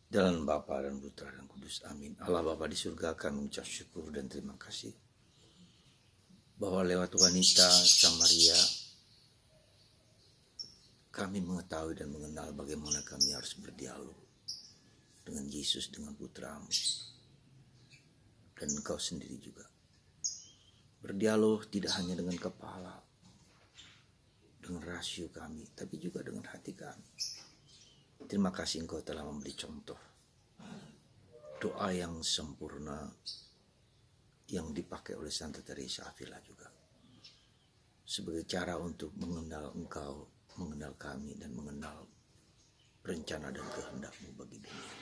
Dalam Bapa dan Putra dan Kudus. Amin. Allah Bapa di surga, kami mengucap syukur dan terima kasih bahwa lewat wanita Samaria kami mengetahui dan mengenal bagaimana kami harus berdialog dengan Yesus, dengan Putramu dan Engkau sendiri juga. Berdialog tidak hanya dengan kepala, dengan rasio kami, tapi juga dengan hati kami. Terima kasih Engkau telah memberi contoh doa yang sempurna yang dipakai oleh Santa Teresa Avila juga sebagai cara untuk mengenal Engkau, mengenal kami, dan mengenal rencana dan kehendak-Mu bagi dunia.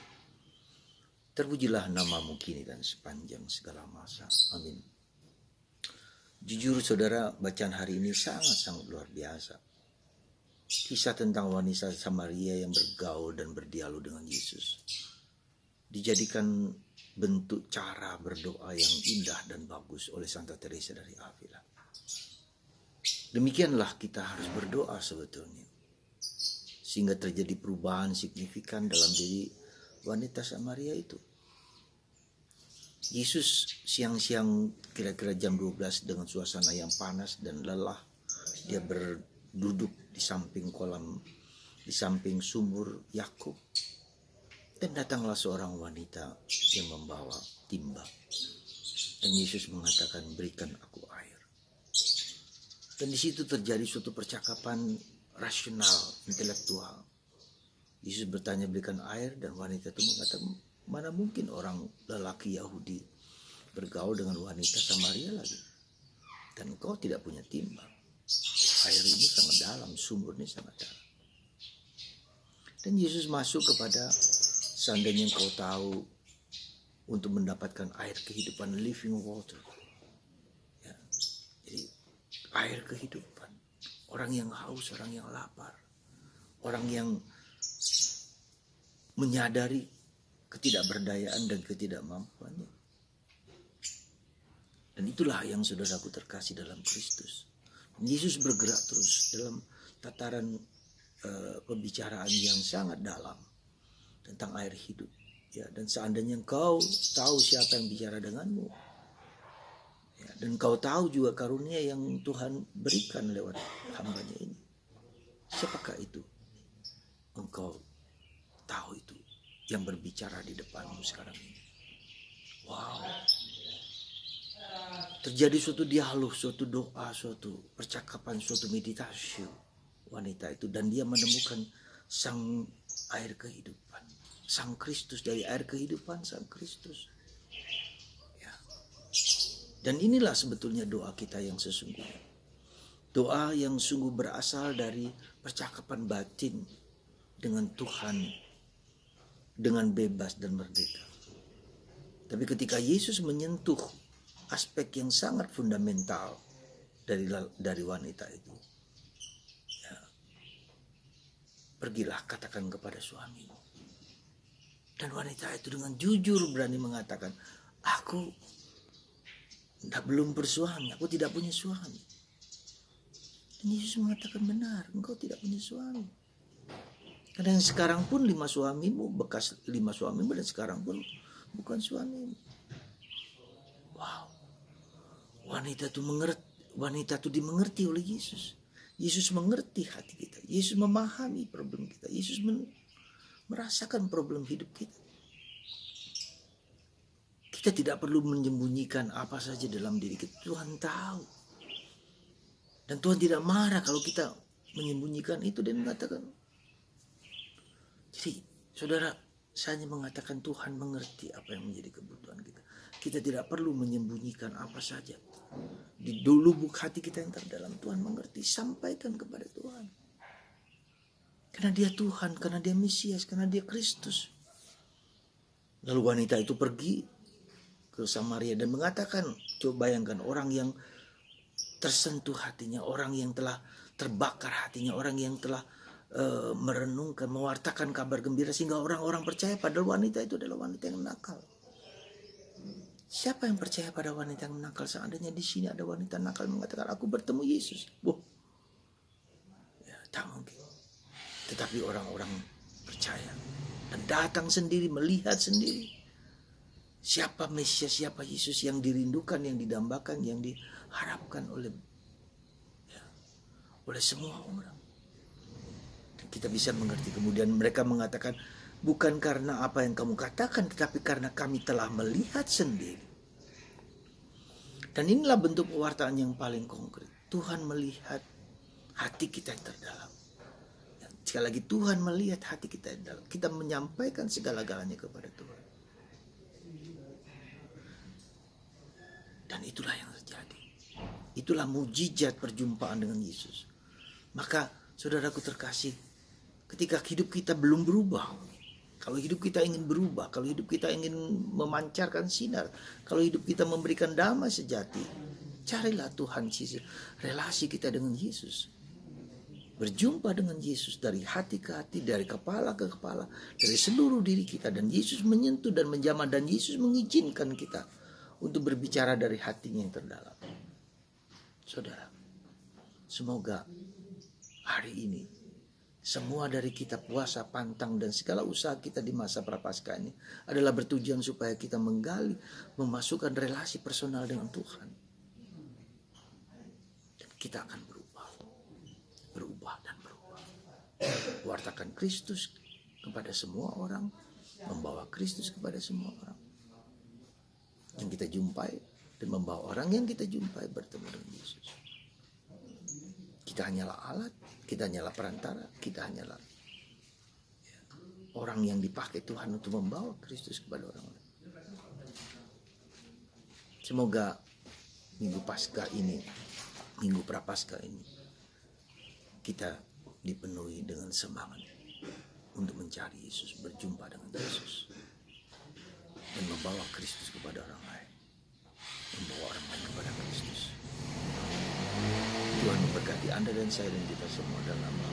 Terpujilah nama-Mu kini dan sepanjang segala masa. Amin. Jujur saudara, bacaan hari ini sangat-sangat luar biasa. Kisah tentang wanita Samaria yang bergaul dan berdialog dengan Yesus dijadikan bentuk cara berdoa yang indah dan bagus oleh Santa Teresa dari Avila. Demikianlah kita harus berdoa sebetulnya, sehingga terjadi perubahan signifikan dalam diri wanita Samaria itu. Yesus siang-siang kira-kira jam 12 dengan suasana yang panas dan lelah, dia berduduk di samping di samping sumur Yakub, dan datanglah seorang wanita yang membawa timba, dan Yesus mengatakan, berikan aku air. Dan di situ terjadi suatu percakapan rasional, intelektual. Yesus bertanya, berikan air, dan wanita itu mengatakan, mana mungkin orang lelaki Yahudi bergaul dengan wanita Samaria lagi, dan engkau tidak punya timba. Air ini sangat dalam, sumur ini sangat dalam. Dan Yesus masuk kepada, seandainya engkau tahu untuk mendapatkan air kehidupan, living water, ya, jadi air kehidupan. Orang yang haus, orang yang lapar, orang yang menyadari ketidakberdayaan dan ketidakmampuannya. Dan itulah yang saudaraku terkasih dalam Kristus. Yesus bergerak terus dalam tataran pembicaraan yang sangat dalam tentang air hidup. Ya, dan seandainya engkau tahu siapa yang bicara denganmu, ya, dan engkau tahu juga karunia yang Tuhan berikan lewat hambanya ini, siapakah itu? Engkau tahu itu yang berbicara di depanmu sekarang ini. Wow. Terjadi suatu dialog, suatu doa, suatu percakapan, suatu meditasi wanita itu, dan dia menemukan sang air kehidupan, sang Kristus. Dari air kehidupan sang Kristus, ya. Dan inilah sebetulnya doa kita yang sesungguhnya, doa yang sungguh berasal dari percakapan batin dengan Tuhan dengan bebas dan merdeka. Tapi ketika Yesus menyentuh aspek yang sangat fundamental dari wanita itu, ya, pergilah katakan kepada suamimu. Dan wanita itu dengan jujur berani mengatakan, aku belum bersuami, aku tidak punya suami. Dan Yesus mengatakan, benar, engkau tidak punya suami. Karena yang sekarang pun 5 suamimu, bekas 5 suamimu, dan sekarang pun bukan suamimu. Wow. Wanita itu dimengerti oleh Yesus. Yesus mengerti hati kita. Yesus memahami problem kita. Yesus merasakan problem hidup kita. Kita tidak perlu menyembunyikan apa saja dalam diri kita. Tuhan tahu. Dan Tuhan tidak marah kalau kita menyembunyikan itu dan mengatakan. Jadi saudara, saya hanya mengatakan Tuhan mengerti apa yang menjadi kebutuhan kita. Kita tidak perlu menyembunyikan apa saja. Di lubuk hati kita yang terdalam, Tuhan mengerti. Sampaikan kepada Tuhan. Karena dia Tuhan, karena dia Mesias, karena dia Kristus. Lalu wanita itu pergi ke Samaria dan mengatakan, coba bayangkan orang yang tersentuh hatinya, orang yang telah terbakar hatinya, orang yang telah merenungkan, mewartakan kabar gembira sehingga orang-orang percaya, padahal wanita itu adalah wanita yang nakal. Siapa yang percaya pada wanita yang nakal? Seandainya di sini ada wanita nakal mengatakan, aku bertemu Yesus, ya, tak mungkin. Tetapi orang-orang percaya. dan datang sendiri, melihat sendiri siapa Mesias, siapa Yesus yang dirindukan, yang didambakan, yang diharapkan oleh semua orang. Dan kita bisa mengerti. Kemudian mereka mengatakan, bukan karena apa yang kamu katakan, tetapi karena kami telah melihat sendiri. Dan inilah bentuk pewartaan yang paling konkret. Tuhan melihat hati kita yang terdalam. Sekali lagi, Tuhan melihat hati kita yang dalam. Kita menyampaikan segala-galanya kepada Tuhan. Dan itulah yang terjadi. Itulah mujizat perjumpaan dengan Yesus. Maka saudaraku terkasih, ketika hidup kita belum berubah, kalau hidup kita ingin berubah, kalau hidup kita ingin memancarkan sinar, kalau hidup kita memberikan damai sejati, carilah Tuhan Yesus, relasi kita dengan Yesus. Berjumpa dengan Yesus dari hati ke hati, dari kepala ke kepala, dari seluruh diri kita. Dan Yesus menyentuh dan menjamah, dan Yesus mengizinkan kita untuk berbicara dari hatinya yang terdalam. Saudara, semoga hari ini semua dari kita puasa, pantang, dan segala usaha kita di masa Prapaskah ini adalah bertujuan supaya kita menggali, memasukkan relasi personal dengan Tuhan. Dan kita akan berubah dan berubah. Wartakan Kristus kepada semua orang, membawa Kristus kepada semua orang yang kita jumpai, dan membawa orang yang kita jumpai bertemu dengan Yesus. Kita hanyalah alat, kita hanyalah perantara, kita hanyalah orang yang dipakai Tuhan untuk membawa Kristus kepada orang lain. Semoga Minggu Paskah ini, Minggu Prapaskah ini, kita dipenuhi dengan semangat untuk mencari Yesus, berjumpa dengan Yesus, dan membawa Kristus kepada orang lain, membawa orang lain kepada Kristus. Tuhan memberkati Anda dan saya dan kita semua dalam nama